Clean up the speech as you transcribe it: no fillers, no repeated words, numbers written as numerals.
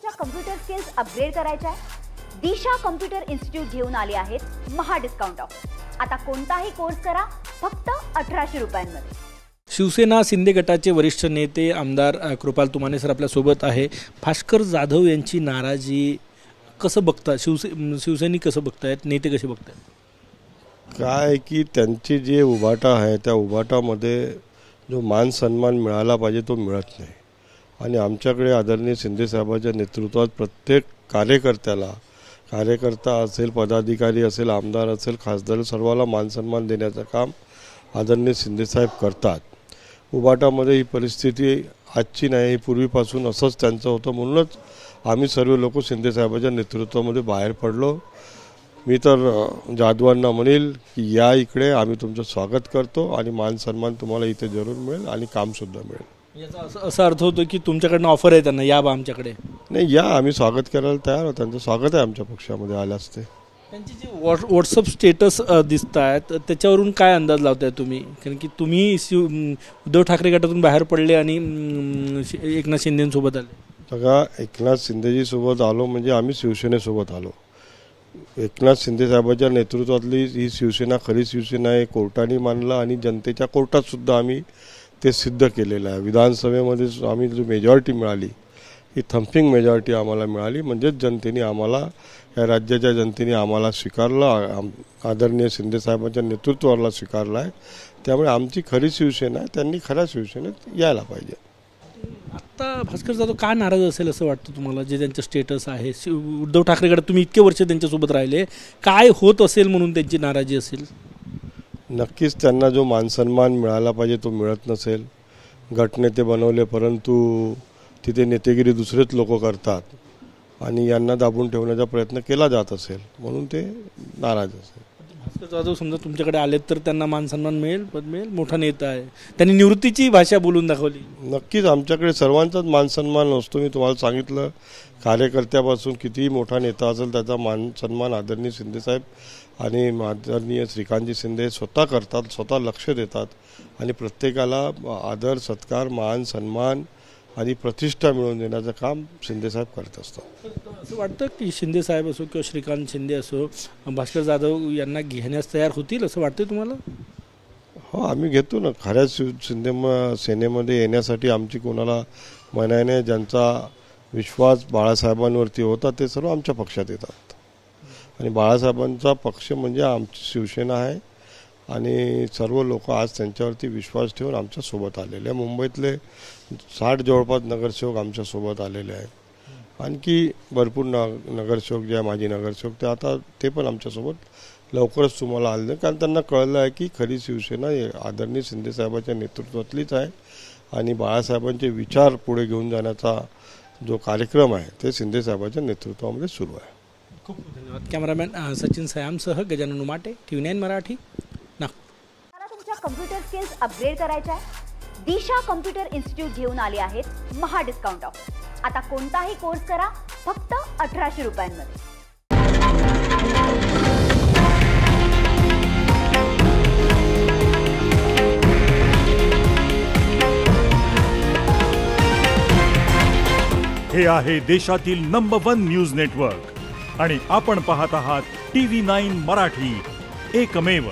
तुमच्या computer skills upgrade करायच्या आहे? दिशा कम्प्युटर इन्स्टिट्यूट घेऊन आले आहेत महा डिस्काउंट ऑफर। आता कोणताही कोर्स करा फक्त 1800 रुपयांमध्ये। शिवसेना शिंदे गटाचे वरिष्ठ नेते आमदार कृपाल तुमाने सर आपल्या सोबत आहे। भास्कर जाधव यांची नाराजी कसं बघता, शिवसैनिक कसं बघतायत, नेते कसे बघतायत? काय की त्यांची जे उभाटा आहे त्या उभाटामध्ये जो मान सन्मान मिळाला पाहिजे तो मिळत नाही। आणि आमच्याकडे आदरणीय शिंदे साहेबांच्या नेतृत्वात प्रत्येक कार्यकर्ता असेल, पदाधिकारी असेल, आमदार असेल, खासदार, सर्वाला मान सन्मान देण्याचं काम आदरणीय शिंदे साहेब करतात। उभाटामध्ये ही परिस्थिती आजची नाही, ही पूर्वीपासून असंच त्यांचं होतं। म्हणूनच आम्ही सर्व लोक शिंदे साहेबांच्या नेतृत्वामध्ये बाहेर पडलो। मी तर जाधवांना म्हणेल की या इकडे, आम्ही तुमचं स्वागत करतो आणि मान सन्मान तुम्हाला इथे जरूर मिळेल आणि कामसुद्धा मिळेल। याचा असा अर्थ होतो की तुमच्याकडनं ऑफर आहे त्यांना, या बा आमच्याकडे? नाही, या, आम्ही स्वागत करायला तयार आहोत। त्यांचं स्वागत आहे आमच्या पक्षामध्ये आल्यास ते। त्यांची जे व्हॉट्सअप स्टेटस दिसत आहेत त्याच्यावरून काय अंदाज लावताय तुम्ही? कारण की तुम्ही उद्धव ठाकरे गटातून बाहेर पडले आणि एकनाथ शिंदेसोबत आले। बघा, एकनाथ शिंदेजीसोबत आलो म्हणजे आम्ही शिवसेनेसोबत आलो। एकनाथ शिंदे साहेबांच्या नेतृत्वातली ही शिवसेना खरी शिवसेना आहे, कोर्टाने मानलं आणि जनतेच्या कोर्टात सुद्धा आम्ही ते सिद्ध केलेलं आहे। विधानसभेमध्ये आम्ही जो मेजॉरिटी मिळाली, ही थम्पिंग मेजॉरिटी आम्हाला मिळाली, म्हणजेच जनतेने आम्हाला, या राज्याच्या जनतेने आम्हाला स्वीकारलं, आदरणीय शिंदे साहेबांच्या नेतृत्वाला स्वीकारलं आहे। त्यामुळे आमची खरी शिवसेना आहे, त्यांनी खऱ्या शिवसेनेत यायला पाहिजे। आत्ता भास्कर जाधव का नाराज असेल असं वाटतं तुम्हाला? जे त्यांचं स्टेटस आहे, उद्धव ठाकरे गटात तुम्ही इतके वर्ष त्यांच्यासोबत राहिले, काय होत असेल म्हणून त्यांची नाराजी असेल? नक्कीच त्यांना जो मानसन्मान मिळाला पाहिजे तो मिळत नसेल। गटनेते बनवले परंतु तिथे नेतेगिरी दुसरेच लोक करतात आणि यांना दाबून ठेवण्याचा प्रयत्न केला जात असेल, म्हणून ते नाराज असेल। भास्कर जाधव समजा तुमच्याकडे आलेत तर त्यांना मानसन्मान मिळेल, पद मिळेल, मोठा नेता आहे, त्यांनी निवृत्तीची भाषा बोलून दाखवली। नक्कीच आमच्याकडे सर्वांचाच मानसन्मान असतो। मी तुम्हाला सांगितलं, कार्यकर्त्यापासून कितीही मोठा नेता असेल त्याचा मानसन्मान आदरणीय शिंदेसाहेब आणि आदरणीय श्रीकांतजी शिंदे स्वतः करतात, स्वतः लक्ष देतात आणि प्रत्येकाला आदर, सत्कार, मान, सन्मान आणि प्रतिष्ठा मिळवून देण्याचं काम शिंदेसाहेब करत असतात। असं वाटतं की शिंदे साहेब असो किंवा श्रीकांत शिंदे असो, भास्कर जाधव यांना घेण्यास तयार होतील असं वाटतं तुम्हाला? हो, आम्ही घेतो ना। खऱ्या शिंदे सेनेमध्ये येण्यासाठी आमची कोणाला मनाई नाही। ज्यांचा विश्वास बाळासाहेबांवरती होता ते सर्व आमच्या पक्षात येतात आणि बाळासाहेबांचा पक्ष म्हणजे आमची शिवसेना आहे आणि सर्व लोक आज त्यांच्यावरती विश्वास ठेवून आमच्यासोबत आलेले आहे। मुंबईतले 60 जवळपास नगरसेवक आमच्यासोबत आलेले आहेत। आणखी भरपूर नगरसेवक जे आहे, माजी नगरसेवक, ते आता ते पण आमच्यासोबत लवकरच तुम्हाला आले, कारण त्यांना कळलं आहे की खरी शिवसेना आदरणीय शिंदे साहेबांच्या नेतृत्वातलीच आहे आणि बाळासाहेबांचे विचार पुढे घेऊन जाण्याचा जो कार्यक्रम आहे ते शिंदे साहेबांच्या नेतृत्वामध्ये सुरू आहे। खूप धन्यवाद। कॅमेरामॅन सचिन सयामसह गजानन उमाटे, TV9 मराठी, नागपूर। मला तुमच्या कम्प्युटर स्किल्स अपग्रेड करायच्या आहे? दिशा कम्प्युटर इन्स्टिट्यूट घेऊन आले आहेत महा डिस्काउंट ऑफर। आता कोणताही कोर्स करा फक्त 1800 रुपयांमध्ये। हे आहे देशातील नंबर 1 न्यूज नेटवर्क आणि आपण पाहत आहात TV9 मराठी, एकमेव।